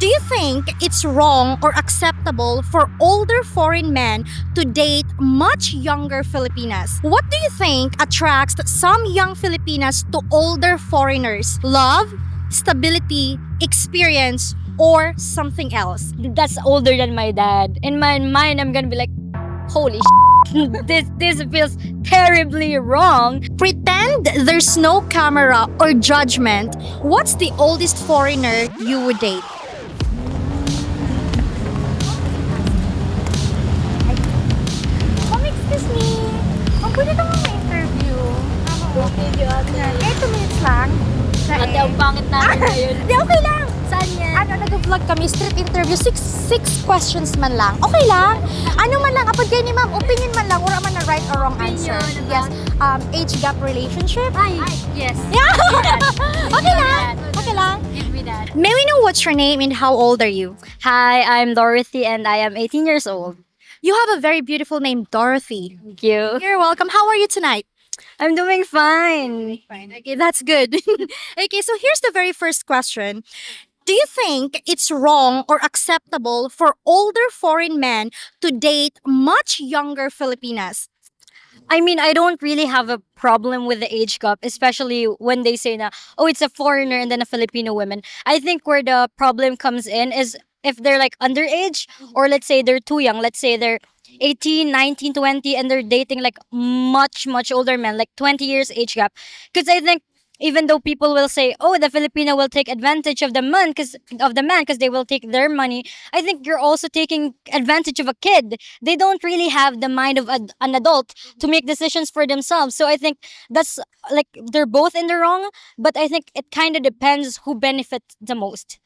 Do you think it's wrong or acceptable for older foreign men to date much younger Filipinas? What do you think attracts some young Filipinas to older foreigners? Love, stability, experience, or something else? That's older than my dad. In my mind, I'm gonna be like, holy this feels terribly wrong. Pretend there's no camera or judgment. What's the oldest foreigner you would date? Excuse me. Pwede ka mga interview. Video Okay, 2 minutes lang. Ate, ang pangit natin ngayon. Di, okay lang. Saan yan? Nag-vlog kami, street interview, six questions man lang. Okay lang. Ano man lang, apod kayo ni ma'am, opinion man lang, wala man na right or wrong answer. Opinion Yes. Age gap relationship. Ay, yes. Yeah. Okay Give me lang. that. Okay lang. Give me that. May we know what's your name and how old are you? Hi, I'm Dorothy and I am 18 years old. You have a very beautiful name, Dorothy. Thank you. You're welcome. How are you tonight? I'm doing fine. Fine. Okay, that's good. Okay, so here's the very first question. Do you think it's wrong or acceptable for older foreign men to date much younger Filipinas? I mean, I don't really have a problem with the age gap, especially when they say na, oh, it's a foreigner and then a Filipino woman. I think where the problem comes in is if they're like underage or let's say they're too young. Let's say they're 18, 19, 20 and they're dating like much, much older men, like 20 years age gap. Because I think even though people will say, oh, the Filipino will take advantage of the man because they will take their money, I think you're also taking advantage of a kid. They don't really have the mind of an adult to make decisions for themselves. So I think that's like they're both in the wrong, but I think it kind of depends who benefits the most.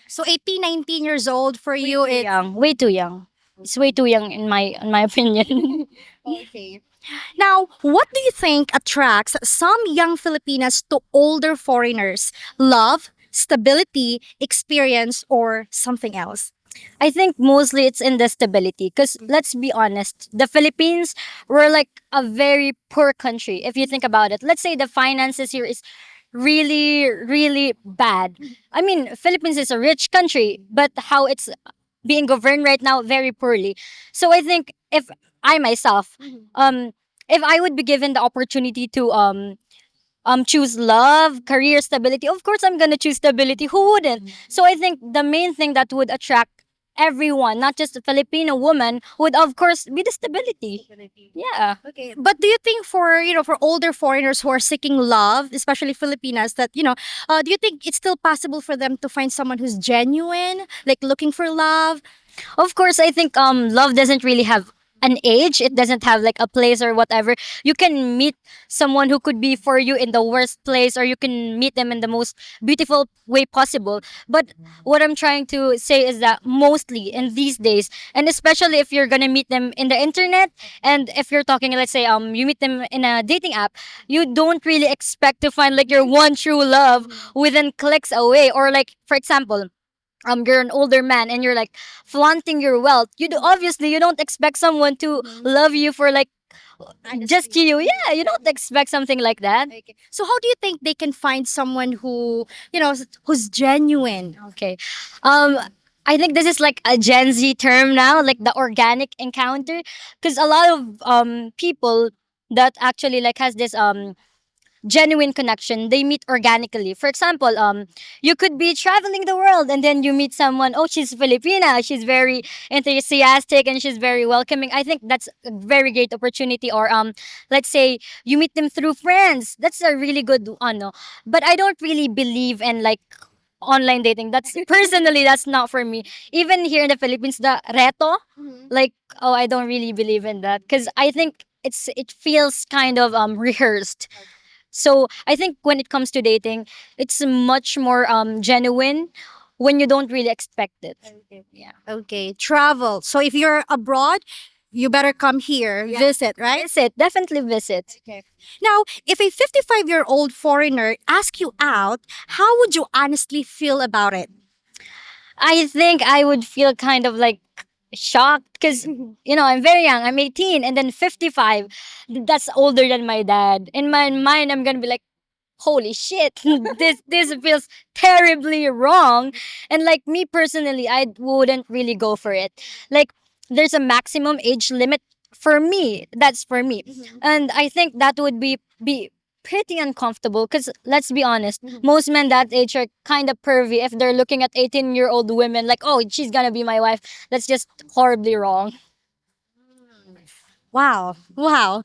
So 18, 19 years old for you, Too young, way too young. It's way too young in my opinion. okay. Now, what do you think attracts some young Filipinas to older foreigners? Love, stability, experience, or something else? I think mostly it's in the stability because let's be honest, the Philippines were like a very poor country if you think about it. Let's say the finances here is really really bad. I mean, Philippines is a rich country, but how it's being governed right now very poorly. So I think if I myself if I would be given the opportunity to choose love, career stability, of course I'm gonna choose stability. Who wouldn't? So I think the main thing that would attract everyone, not just a Filipino woman, would of course be the stability. Yeah. Okay, but do you think for for older foreigners who are seeking love, especially Filipinas, that do you think it's still possible for them to find someone who's genuine, like looking for love? Of course, I think love doesn't really have an age. It doesn't have like a place or whatever. You can meet someone who could be for you in the worst place, or you can meet them in the most beautiful way possible. But what I'm trying to say is that mostly in these days, and especially if you're gonna meet them in the internet, and if you're talking, let's say you meet them in a dating app, you don't really expect to find like your one true love within clicks away. Or like for example, you're an older man and you're like flaunting your wealth. Obviously you don't expect someone to love you for like just you. Yeah, you don't expect something like that. Okay. So how do you think they can find someone who's genuine? Okay. I think this is like a Gen Z term now, like the organic encounter, because a lot of people that actually like has this genuine connection, they meet organically. For example, you could be traveling the world and then you meet someone, oh, she's Filipina, she's very enthusiastic and she's very welcoming. I think that's a very great opportunity. Or let's say you meet them through friends. That's a really good no. But I don't really believe in like online dating. That's personally that's not for me. Even here in the Philippines, the reto, like, oh, I don't really believe in that because I think it feels kind of rehearsed. So I think when it comes to dating, it's much more genuine when you don't really expect it. Yeah. Okay, travel. So if you're abroad, you better come here, visit, right? Visit, definitely visit. Okay. Now, if a 55-year-old foreigner asks you out, how would you honestly feel about it? I think I would feel kind of like shocked because I'm very young. I'm 18 and then 55. That's older than my dad. In my mind, I'm gonna be like, holy shit, this feels terribly wrong. And like me personally, I wouldn't really go for it. Like there's a maximum age limit for me. That's for me. And I think that would be pretty uncomfortable because let's be honest, most men that age are kind of pervy if they're looking at 18-year-old women like, oh, she's gonna be my wife. That's just horribly wrong. Wow. Wow.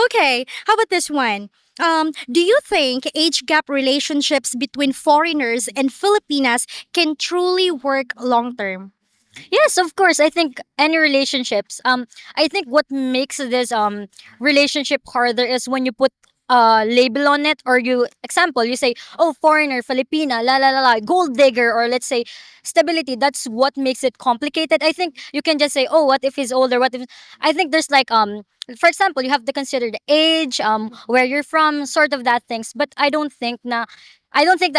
Okay. How about this one? Do you think age gap relationships between foreigners and Filipinas can truly work long term? Yes, of course. I think any relationships. I think what makes this relationship harder is when you put a label on it, or you example you say, oh, foreigner, Filipina, la la la la, gold digger, or let's say stability. That's what makes it complicated. I think you can just say, oh, what if he's older? What if? I think there's like for example, you have to consider the age, where you're from, sort of that things. But I don't think that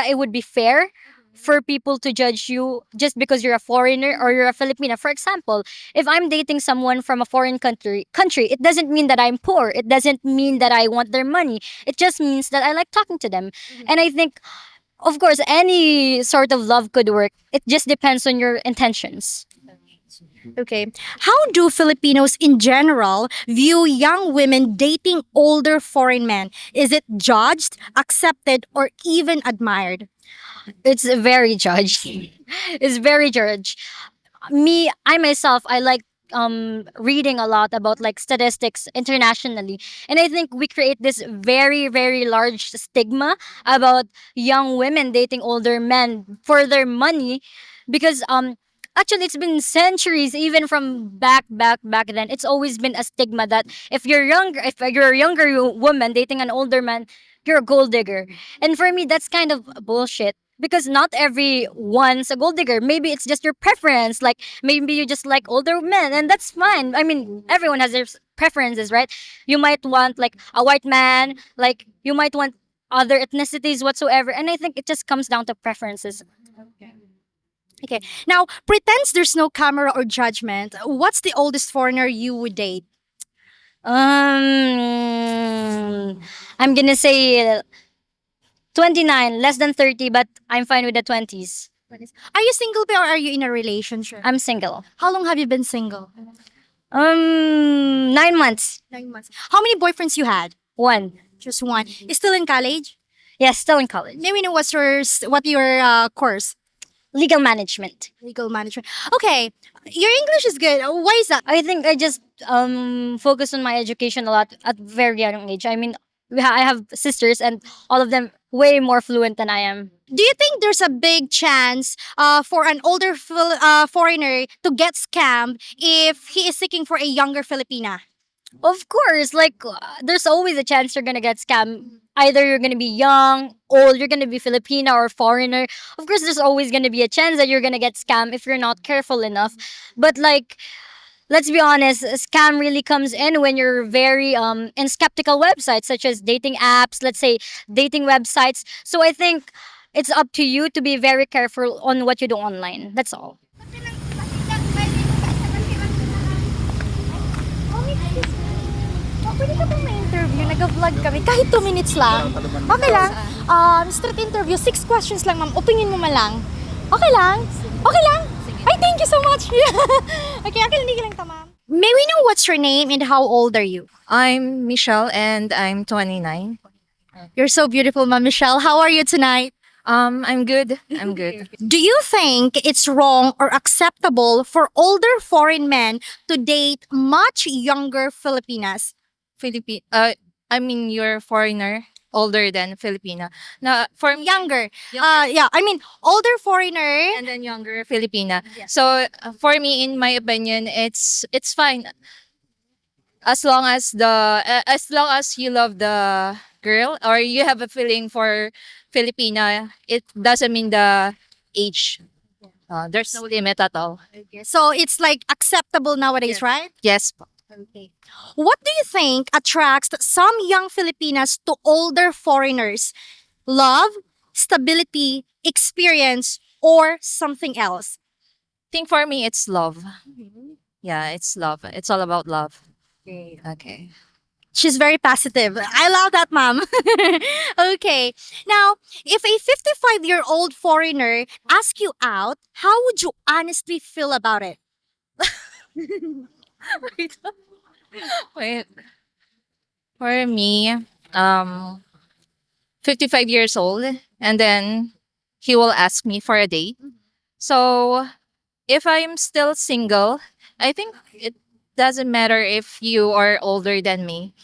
it would be fair for people to judge you just because you're a foreigner or you're a Filipina. For example, if I'm dating someone from a foreign country, it doesn't mean that I'm poor. It doesn't mean that I want their money. It just means that I like talking to them. And I think, of course, any sort of love could work. It just depends on your intentions. Okay. How do Filipinos in general view young women dating older foreign men? Is it judged, accepted, or even admired? It's very judged. It's very judged. Me, I myself, I like reading a lot about like statistics internationally, and I think we create this very large stigma about young women dating older men for their money, because actually it's been centuries, even from back then. It's always been a stigma that if you're a younger woman dating an older man, you're a gold digger. And for me, that's kind of bullshit, because not everyone's a gold digger. Maybe it's just your preference. Like maybe you just like older men, and that's fine. I mean, everyone has their preferences, right? You might want like a white man, like you might want other ethnicities whatsoever. And I think it just comes down to preferences. Okay. Now, pretends there's no camera or judgment. What's the oldest foreigner you would date? I'm gonna say 29, less than 30, but I'm fine with the 20s. Are you single or are you in a relationship? I'm single. How long have you been single? 9 months. 9 months. How many boyfriends you had? One. Just one. You still in college? Yes, still in college. Let me know what your course? Legal management. Legal management. Okay, your English is good. Why is that? I think I just focus on my education a lot at very young age. I mean, I have sisters and all of them way more fluent than I am. Do you think there's a big chance for an older foreigner to get scammed if he is seeking for a younger Filipina? Of course, like there's always a chance you're gonna get scammed. Either you're gonna be young, old, you're gonna be Filipina or foreigner. Of course, there's always gonna be a chance that you're gonna get scammed if you're not careful enough. But like, let's be honest, a scam really comes in when you're very in skeptical websites such as dating apps, let's say dating websites. So I think it's up to you to be very careful on what you do online. That's all. Pwede ka bang ma-interview? Nag-vlog kami. Kahit 2 minutes lang. Okay lang. Street interview. 6 questions lang, ma'am. Opinion mo man lang. Okay lang? Okay lang? Ay, thank you so much. Okay, hindi lang ta, ma'am. May we know what's your name and how old are you? I'm Michelle and I'm 29. You're so beautiful, ma'am Michelle. How are you tonight? I'm good. I'm good. Do you think it's wrong or acceptable for older foreign men to date much younger Filipinas? I mean you're foreigner, older than Filipina. Na for me, Younger. Yeah, I mean older foreigner. and then younger Filipina. So for me, in my opinion, it's fine as long as you love the girl or you have a feeling for Filipina. It doesn't mean the age. There's no limit at all. So it's like acceptable nowadays, right? Yes. Okay. What do you think attracts some young Filipinas to older foreigners? Love, stability, experience, or something else? Think for me, it's love. Yeah, it's love. It's all about love. Okay. She's very positive. I love that, mom. Okay. Now, if a 55-year-old foreigner asks you out, how would you honestly feel about it? Wait. For me, um, 55 years old, and then he will ask me for a date. So if I'm still single, I think it doesn't matter if you are older than me.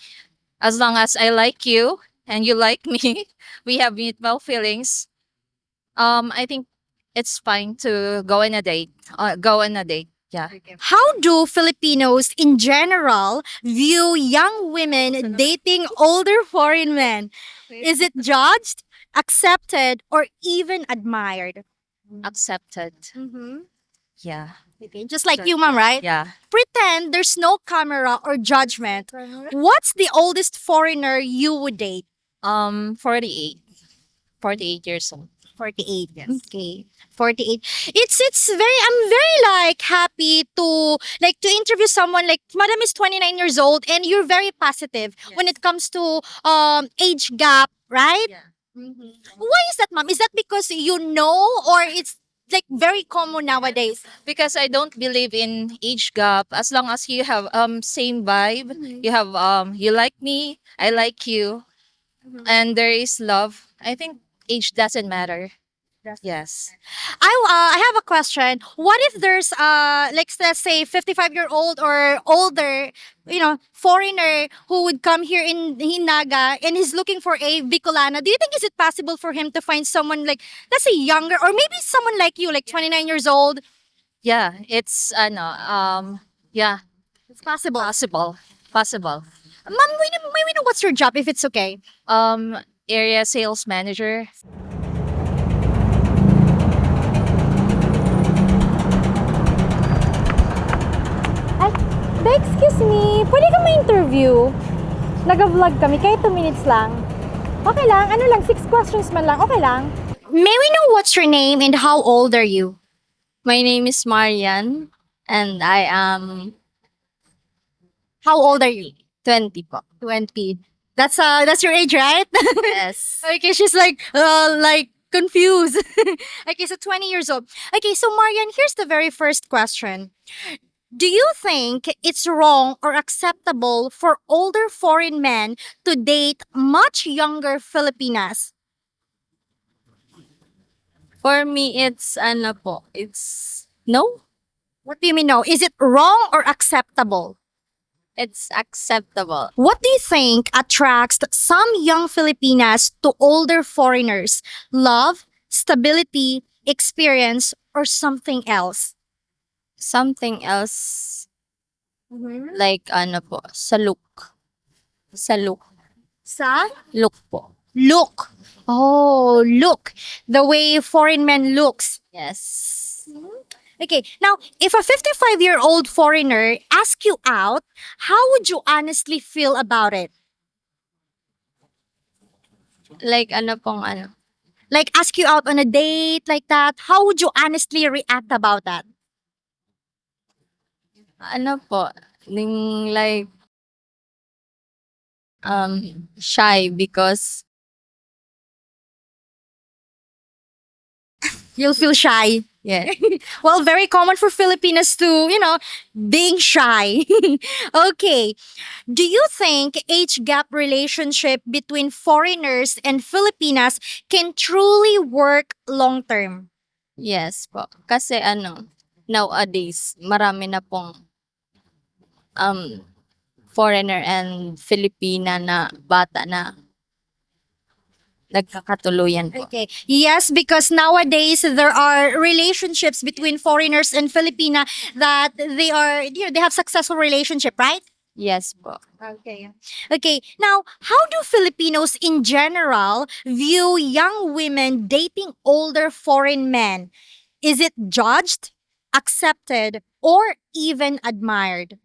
As long as I like you and you like me, we have mutual feelings. I think it's fine to go on a date. Go on a date. Yeah. How do Filipinos in general view young women dating older foreign men? Is it judged, accepted, or even admired? Accepted. Mm-hmm. Yeah. Okay, just like you, mom, right? Yeah. Pretend there's no camera or judgment. What's the oldest foreigner you would date? 48. 48 years old. 48. Yes. Okay. 48. It's very I'm very like happy to interview someone like Madam is 29 years old and you're very positive when it comes to age gap, right? Yeah. Why is that, ma'am? Is that because you know or it's like very common nowadays? Because I don't believe in age gap. As long as you have same vibe, you have you like me, I like you, and there is love. I think age doesn't matter. Yes. I have a question. What if there's like let's say 55-year-old or older, foreigner who would come here in Naga and he's looking for a Bicolana. Do you think is it possible for him to find someone like let's say younger or maybe someone like you like 29 years old? Yeah, it's yeah, It's possible. possible. Ma'am, may we know what's your job if it's okay? Area sales manager. Ay, excuse me. Pwede ka ma-interview? Nag-vlog kami, kahit 2 minutes lang. Okay lang, ano lang, 6 questions man lang, okay lang. May we know what's your name and how old are you? My name is Marian and I am How old are you? 20 po. 20. That's your age, right? Yes. Okay, she's like confused. Okay, so 20 years old. Okay, so Marian, here's the very first question. Do you think it's wrong or acceptable for older foreign men to date much younger Filipinas? For me, it's ano po, it's no, What do you mean no? Is it wrong or acceptable? it's acceptable. What do you think attracts some young Filipinas to older foreigners? Love, stability, experience, or something else? Something else like ano po, sa look. Sa look. Sa Look po. look. Oh, look. The way foreign men looks. Yes. Okay, now, if a 55-year-old foreigner asks you out, how would you honestly feel about it? Like ano pong ano. Like, ask you out on a date like that, how would you honestly react about that? Ano po, like shy because You'll feel shy. yeah. Well, very common for Filipinas to, being shy. Okay. Do you think age gap relationship between foreigners and Filipinas can truly work long term? Yes po. Kasi ano, nowadays marami na pong um foreigner and Filipina na bata na nagkakatuluyan po. Okay. Yes, because nowadays there are relationships between foreigners and Filipina that they have successful relationship, right? Yes po. Okay. Okay. Now, how do Filipinos in general view young women dating older foreign men? Is it judged, accepted, or even admired?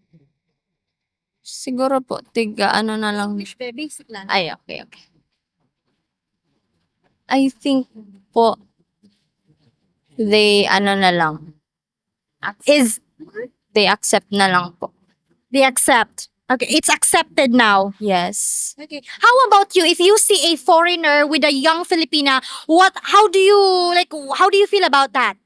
Siguro po, tiga ano na lang. Basic lang. Ay, okay. I think po, they ano na lang. Is They accept na lang po. they accept? Okay, it's accepted now. Yes. Okay. How about you? If you see a foreigner with a young Filipina, how do you how do you feel about that?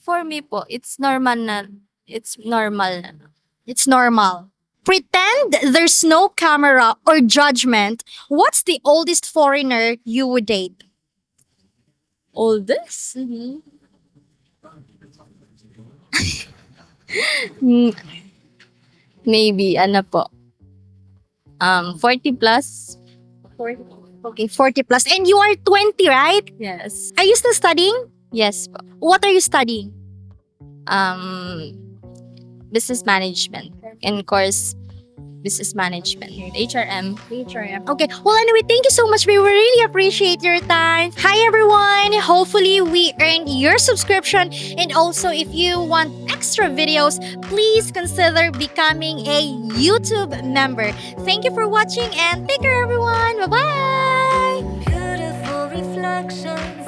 For me po, it's normal na. It's normal na. It's normal. Pretend there's no camera or judgment. What's the oldest foreigner you would date? Oldest? Mm, Maybe, ano po, 40 plus? Okay, 40 plus. And you are 20, right? Yes. Are you still studying? Yes po. What are you studying? Business management. In course, business management. HRM. Okay. Well, anyway, thank you so much. We really appreciate your time. Hi, everyone. Hopefully, we earned your subscription. And also, if you want extra videos, please consider becoming a YouTube member. Thank you for watching and take care, everyone. Bye bye. Beautiful reflection